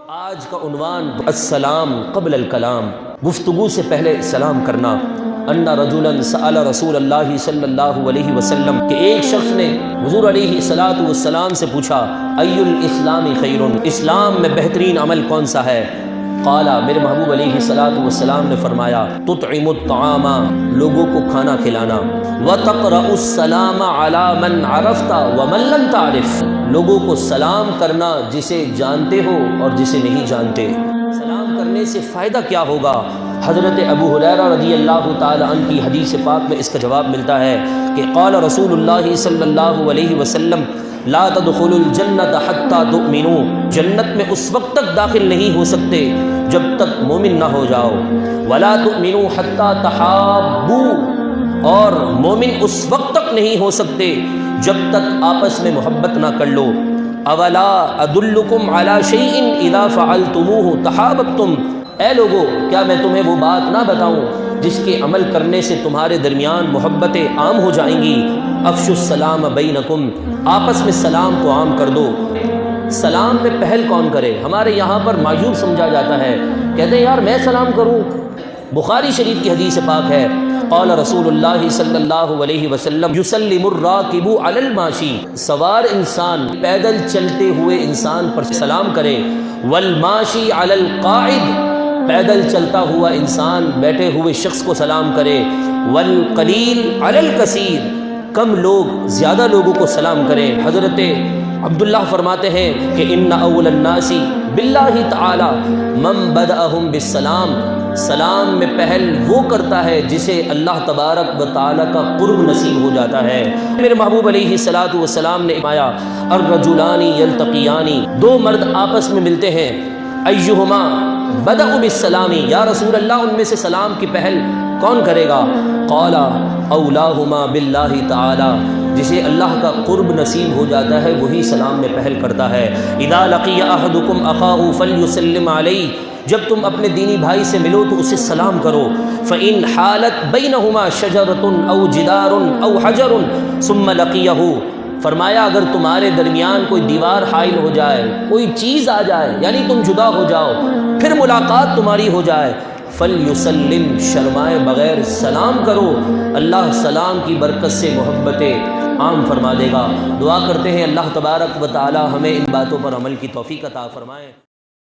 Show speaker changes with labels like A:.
A: آج کا عنوان السلام قبل الکلام، گفتگو سے پہلے سلام کرنا۔ ان رجلا سأل رسول اللہ صلی اللہ علیہ وسلم کہ ایک شخص نے حضور علیہ الصلوۃ والسلام سے پوچھا ای الاسلام خیر، اسلام میں بہترین عمل کون سا ہے؟ قال، میرے محبوب علیہ الصلوۃ والسلام نے فرمایا تطعم الطعام، لوگوں کو کھانا کھلانا، وتقرأ السلام علی من عرفت ومن لم تعرف، لوگوں کو سلام کرنا جسے جانتے ہو اور جسے نہیں جانتے۔ سلام کرنے سے فائدہ کیا ہوگا؟ حضرت ابو ہریرہ رضی اللہ تعالی عنہ کی حدیث پاک میں اس کا جواب ملتا ہے کہ قال رسول اللہ صلی اللہ علیہ وسلم لا تدخلوا الجنت حتی تؤمنوا، جنت میں اس وقت تک داخل نہیں ہو سکتے جب تک مومن نہ ہو جاؤ، ولا تؤمنوا حتی تحابوا، اور مومن اس وقت تک نہیں ہو سکتے جب تک آپس میں محبت نہ کر لو۔ اولا ادلکم علی شیء اذا فعلتموه تحاببتم، اے لوگو کیا میں تمہیں وہ بات نہ بتاؤں جس کے عمل کرنے سے تمہارے درمیان محبتیں عام ہو جائیں گی؟ افشوا السلام بینکم، آپس میں سلام کو عام کر دو۔ سلام میں پہل کون کرے؟ ہمارے یہاں پر معیوب سمجھا جاتا ہے، کہتے ہیں یار میں سلام کروں۔ بخاری شریف کی حدیث پاک ہے قال رسول اللہ صلی اللہ علیہ وسلم یسلم الراکب علی الماشی، سوار انسان پیدل چلتے ہوئے انسان پر سلام کرے، والماشی علی القاعد، پیدل چلتا ہوا انسان بیٹھے ہوئے شخص کو سلام کرے، والقلیل علی الکثیر، کم لوگ زیادہ لوگوں کو سلام کریں۔ حضرت عبداللہ فرماتے ہیں کہ ان اول الناس باللہ تعالی من بدأہم بالسلام، سلام میں پہل وہ کرتا ہے جسے اللہ تبارک و تعالی کا قرب نصیب ہو جاتا ہے۔ میرے محبوب علیہ الصلوۃ والسلام نے فرمایا الرجلان یلتقیان، دو مرد آپس میں ملتے ہیں، ایہما بدأ بالسلام، یا رسول اللہ ان میں سے سلام کی پہل کون کرے گا؟ قال اولاہما باللہ تعالی، جسے اللہ کا قرب نصیب ہو جاتا ہے وہی سلام میں پہل کرتا ہے۔ اذا لقی احدکم اخاہ فلیسلم علیہ، جب تم اپنے دینی بھائی سے ملو تو اسے سلام کرو۔ فإن حالت بینہما شجرۃ او جدار او حجر ثم لقیہ، فرمایا اگر تمہارے درمیان کوئی دیوار حائل ہو جائے، کوئی چیز آ جائے، یعنی تم جدا ہو جاؤ پھر ملاقات تمہاری ہو جائے، فلیسلم، شرمائے بغیر سلام کرو، اللہ سلام کی برکت سے محبتیں عام فرما دے گا۔ دعا کرتے ہیں اللہ تبارک و تعالی ہمیں ان باتوں پر عمل کی توفیق عطا فرمائے۔